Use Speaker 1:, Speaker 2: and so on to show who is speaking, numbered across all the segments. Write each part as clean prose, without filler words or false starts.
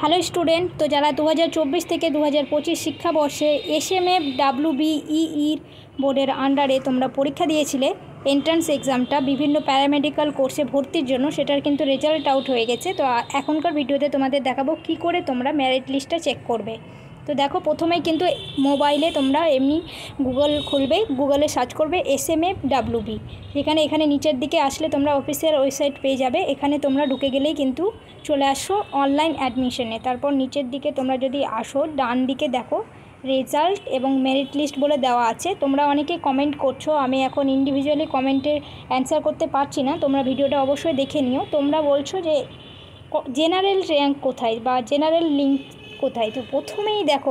Speaker 1: Hello student, তো যারা 2024 থেকে 2025 শিক্ষাবর্ষে SMF WBEEর বোর্ডের আন্ডারে তোমরা পরীক্ষা দিয়েছিলে এন্ট্রান্স এক্সামটা বিভিন্ন প্যারামেডিক্যাল কোর্সে ভর্তির জন্য, সেটার কিন্তু রেজাল্ট আউট হয়ে গেছে। তো এখনকার ভিডিওতে তোমাদের দেখাবো কি করে তোমরা মেরিট লিস্টটা চেক করবে। তো দেখো, প্রথমেই কিন্তু মোবাইলে তোমরা এমনি গুগল খুলবে, গুগলে সার্চ করবে SMFWB। এখানে নিচের দিকে আসলে তোমরা অফিসিয়াল ওয়েবসাইট পেয়ে যাবে। এখানে তোমরা ঢুকে গেলেই কিন্তু চলে আসো অনলাইন অ্যাডমিশনে। তারপর নিচের দিকে তোমরা যদি আসো, ডান দিকে দেখো রেজাল্ট এবং মেরিট লিস্ট বলে দেওয়া আছে। তোমরা অনেকে কমেন্ট করছো, আমি এখন ইন্ডিভিজুয়ালি কমেন্টের অ্যান্সার করতে পারছি না, তোমরা ভিডিওটা অবশ্যই দেখে নিও। তোমরা বলছো যে জেনারেল র্যাঙ্ক কোথায় বা জেনারেল লিঙ্ক কোথায়। তো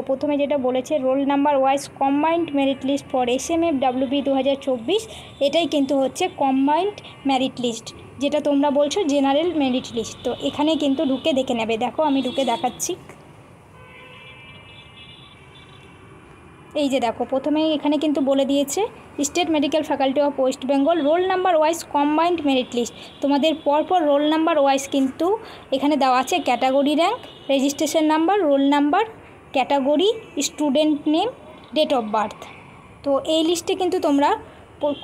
Speaker 1: প্রথমে যেটা বলেছে roll number wise combined merit list for SMFWB 2024, এটাই কিন্তু হচ্ছে কম্বাইন্ড মেরিট লিস্ট, যেটা তোমরা বলছো জেনারেল মেরিট লিস্ট। তো এখানে কিন্তু ঢুকে দেখে নেবে। দেখো আমি ঢুকে দেখাচ্ছি। এই যে দেখো, প্রথমেই এখানে কিন্তু বলে দিয়েছে state medical faculty of West Bengal roll number wise combined merit list. তোমাদের পরপর রোল নাম্বার ওয়াইজ কিন্তু এখানে দেওয়া আছে category rank, registration number, roll number, category, student name, date of birth. তো এই লিস্টে কিন্তু তোমরা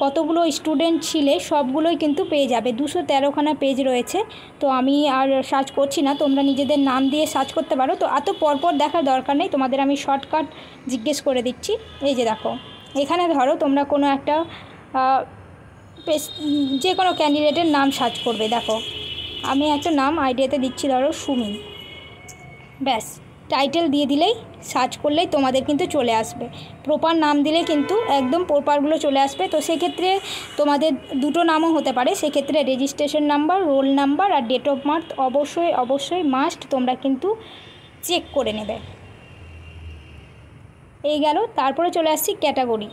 Speaker 1: কতগুলো স্টুডেন্ট ছিলে সবগুলোই কিন্তু পেয়ে যাবে। 213খানা পেজ রয়েছে। তো আমি আর সার্চ করছি না, তোমরা নিজেদের নাম দিয়ে সার্চ করতে পারো। তো এত পরপর দেখার দরকার নেই, তোমাদের আমি শর্টকাট জিজ্ঞেস করে দিচ্ছি। এই যে দেখো, এখানে ধরো তোমরা কোনো একটা যে কোনো ক্যান্ডিডেটের নাম সার্চ করবে। দেখো আমি একটা নাম আইডিয়াতে দিচ্ছি, ধরো সুমি। ব্যাস, টাইটেল দিয়ে দিলেই সার্চ করলেই তোমাদের কিন্তু চলে আসবে। প্রপার নাম দিলে কিন্তু একদম প্রপারগুলো চলে আসবে। তো সেক্ষেত্রে তোমাদের দুটো নামও হতে পারে, সেক্ষেত্রে রেজিস্ট্রেশন নাম্বার, রোল নাম্বার আর ডেট অফ বার্থ অবশ্যই মাস্ট তোমরা কিন্তু চেক করে নেবে। এই গেল। তারপরে চলে আসছি ক্যাটাগরি।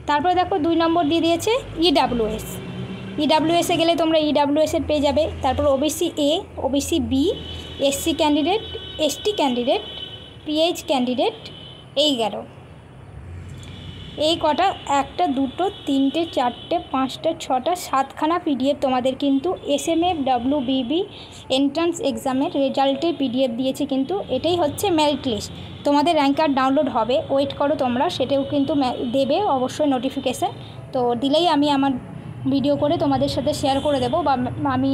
Speaker 1: তারপরে দেখো 2 নম্বর দিয়ে দিয়েছে EWS গেলে তোমরা EWS পেয়ে যাবে। তারপর OBC A, OBC B, SC candidate, ST candidate, PH candidate. এই গেল। এই কটা 1, 2, 3, 4, 5, 6, 7খানা PDF তোমাদের কিন্তু SMFWBB এন্ট্রান্স এক্সামের রেজাল্টের PDF দিয়েছে। কিন্তু এটাই হচ্ছে মেরিট লিস্ট। তোমাদের র্যাঙ্ক কার্ড ডাউনলোড হবে, ওয়েট করো তোমরা, সেটাও কিন্তু দেবে অবশ্যই নোটিফিকেশান। তো দিলেই আমি আমার ভিডিও করে তোমাদের সাথে শেয়ার করে দেবো বা আমি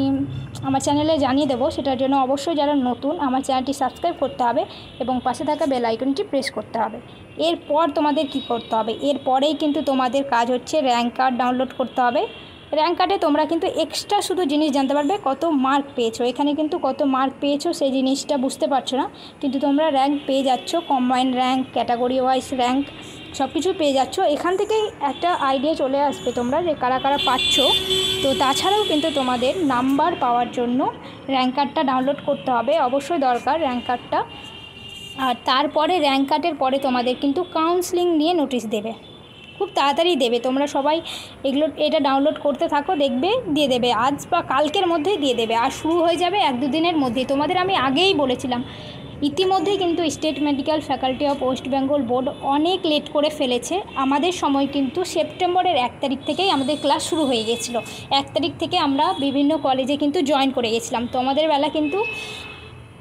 Speaker 1: আমার চ্যানেলে জানিয়ে দেবো। সেটার জন্য অবশ্যই যারা নতুন আমার চ্যানেলটি সাবস্ক্রাইব করতে হবে এবং পাশে থাকা বেল আইকনটি প্রেস করতে হবে। এরপর তোমাদের কি করতে হবে, এরপরেই কিন্তু তোমাদের কাজ হচ্ছে র্যাঙ্ক কার্ড ডাউনলোড করতে হবে। র্যাঙ্ক কার্ডে তোমরা কিন্তু এক্সট্রা শুধু জিনিস জানতে পারবে, কত মার্ক পেয়েছো। এখানে কিন্তু কত মার্ক পেয়েছো সেই জিনিসটা বুঝতে পারছো না, কিন্তু তোমরা র্যাঙ্ক পেয়ে যাচ্ছ, combined rank, category wise rank সব কিছু পেয়ে যাচ্ছ। এখান থেকেই একটা আইডিয়া চলে আসবে তোমরা যে কারা কারা পাচ্ছ। তো তাছাড়াও কিন্তু তোমাদের নাম্বার পাওয়ার জন্য র্যাঙ্ক কার্ডটা ডাউনলোড করতে হবে, অবশ্যই দরকার র্যাঙ্ক কার্ডটা। আর তারপরে র্যাঙ্ক কার্ডের পরে তোমাদের কিন্তু কাউন্সেলিং নিয়ে নোটিশ দেবে, খুব তাড়াতাড়ি দেবে। তোমরা সবাই এটা ডাউনলোড করতে থাকো, দেখবে দিয়ে দেবে, আজ বা কালকের মধ্যেই দিয়ে দেবে। আর শুরু হয়ে যাবে 1-2 দিনের মধ্যেই। তোমাদের আমি আগেই বলেছিলাম, ইতিমধ্যেই কিন্তু state medical faculty of West Bengal board অনেক লেট করে ফেলেছে। আমাদের সময় কিন্তু সেপ্টেম্বরের 1 তারিখ থেকেই আমাদের ক্লাস শুরু হয়ে গেছিলো। 1 তারিখ থেকে আমরা বিভিন্ন কলেজে কিন্তু জয়েন করে গেছিলাম। তো আমাদের বেলা কিন্তু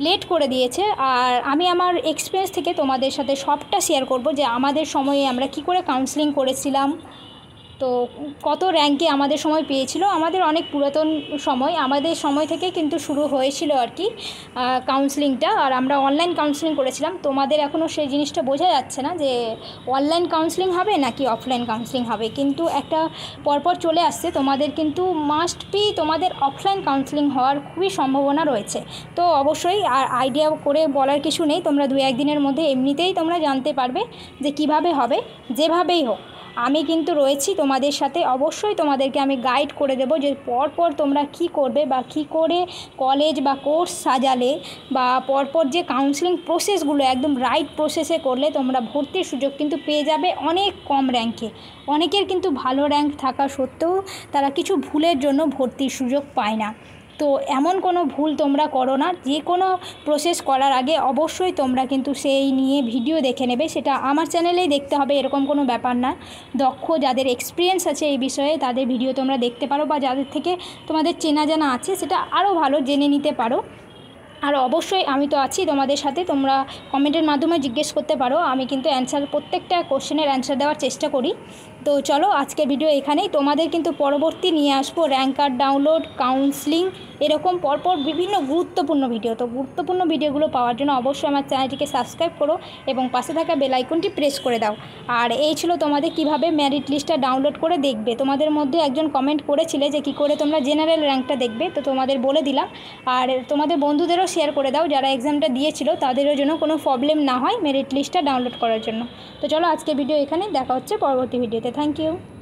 Speaker 1: লেট করে দিয়েছে। আর আমি আমার এক্সপিরিয়েন্স থেকে তোমাদের সাথে সবটা শেয়ার করব যে আমাদের সময়ে আমরা কি করে কাউন্সেলিং করেছিলাম, তো কত র্যাঙ্কে আমাদের সময় পেয়েছিল। আমাদের অনেক পুরাতন সময়, আমাদের সময় থেকে কিন্তু শুরু হয়েছিল আর কি কাউন্সেলিংটা। আর আমরা অনলাইন কাউন্সেলিং করেছিলাম। তোমাদের এখনও সেই জিনিসটা বোঝা যাচ্ছে না যে অনলাইন কাউন্সেলিং হবে নাকি অফলাইন কাউন্সেলিং হবে, কিন্তু একটা পরপর চলে আসছে। তোমাদের কিন্তু মাস্ট বি তোমাদের অফলাইন কাউন্সেলিং হওয়ার খুবই সম্ভাবনা রয়েছে। তো অবশ্যই আর আইডিয়া করে বলার কিছু নেই, তোমরা 2-1 দিনের মধ্যে এমনিতেই তোমরা জানতে পারবে যে কিভাবে হবে। যেভাবেই হোক আমি কিন্তু রয়েছি তোমাদের সাথে, অবশ্যই তোমাদেরকে আমি গাইড করে দেব যে পরপর তোমরা কি করবে বা কি করে কলেজ বা কোর্স সাজালে বা পরপর যে কাউন্সেলিং প্রসেসগুলো একদম রাইট প্রসেসে করলে তোমরা ভর্তির সুযোগ কিন্তু পেয়ে যাবে অনেক কম র্যাঙ্কে। অনেকের কিন্তু ভালো র্যাঙ্ক থাকা সত্ত্বেও তারা কিছু ভুলের জন্য ভর্তির সুযোগ পায় না। তো এমন কোনো ভুল তোমরা করো না, যে কোনো প্রসেস করার আগে অবশ্যই তোমরা কিন্তু সেই নিয়ে ভিডিও দেখে নেবে। সেটা আমার চ্যানেলেই দেখতে হবে এরকম কোনো ব্যাপার না, দক্ষ যাদের এক্সপিরিয়েন্স আছে এই বিষয়ে তাদের ভিডিও তোমরা দেখতে পারো, বা যাদের থেকে তোমাদের চেনা জানা আছে সেটা আরও ভালো জেনে নিতে পারো। আর অবশ্যই আমি তো আছি তোমাদের সাথে, তোমরা কমেন্টের মাধ্যমে জিজ্ঞেস করতে পারো, আমি কিন্তু প্রত্যেকটা কোশ্চেনের অ্যান্সার দেওয়ার চেষ্টা করি। তো চলো আজকের ভিডিও এখানেই। তোমাদের কিন্তু পরবর্তী নিয়ে আসবো র্যাঙ্ক কার্ড ডাউনলোড, কাউন্সেলিং, এরকম পরপর বিভিন্ন গুরুত্বপূর্ণ ভিডিও। তো গুরুত্বপূর্ণ ভিডিওগুলো পাওয়ার জন্য অবশ্যই আমার চ্যানেলটিকে সাবস্ক্রাইব করো এবং পাশে থাকা বেল আইকনটি প্রেস করে দাও। আর এই ছিল তোমাদের কিভাবে মেরিট লিস্টটা ডাউনলোড করে দেখবে। তোমাদের মধ্যে একজন কমেন্ট করেছিলে যে কী করে তোমরা জেনারেল র্যাঙ্কটা দেখবে, তো তোমাদের বলে দিলাম। আর তোমাদের বন্ধুদেরও শেয়ার করে দাও যারা এক্সামটা দিয়েছিল, তাদেরও জন্য কোনো প্রবলেম না হয় মেরিট লিস্টটা ডাউনলোড করার জন্য। তো চলো আজকে ভিডিও এখানে, দেখা হচ্ছে পরবর্তী ভিডিওতে। Thank you.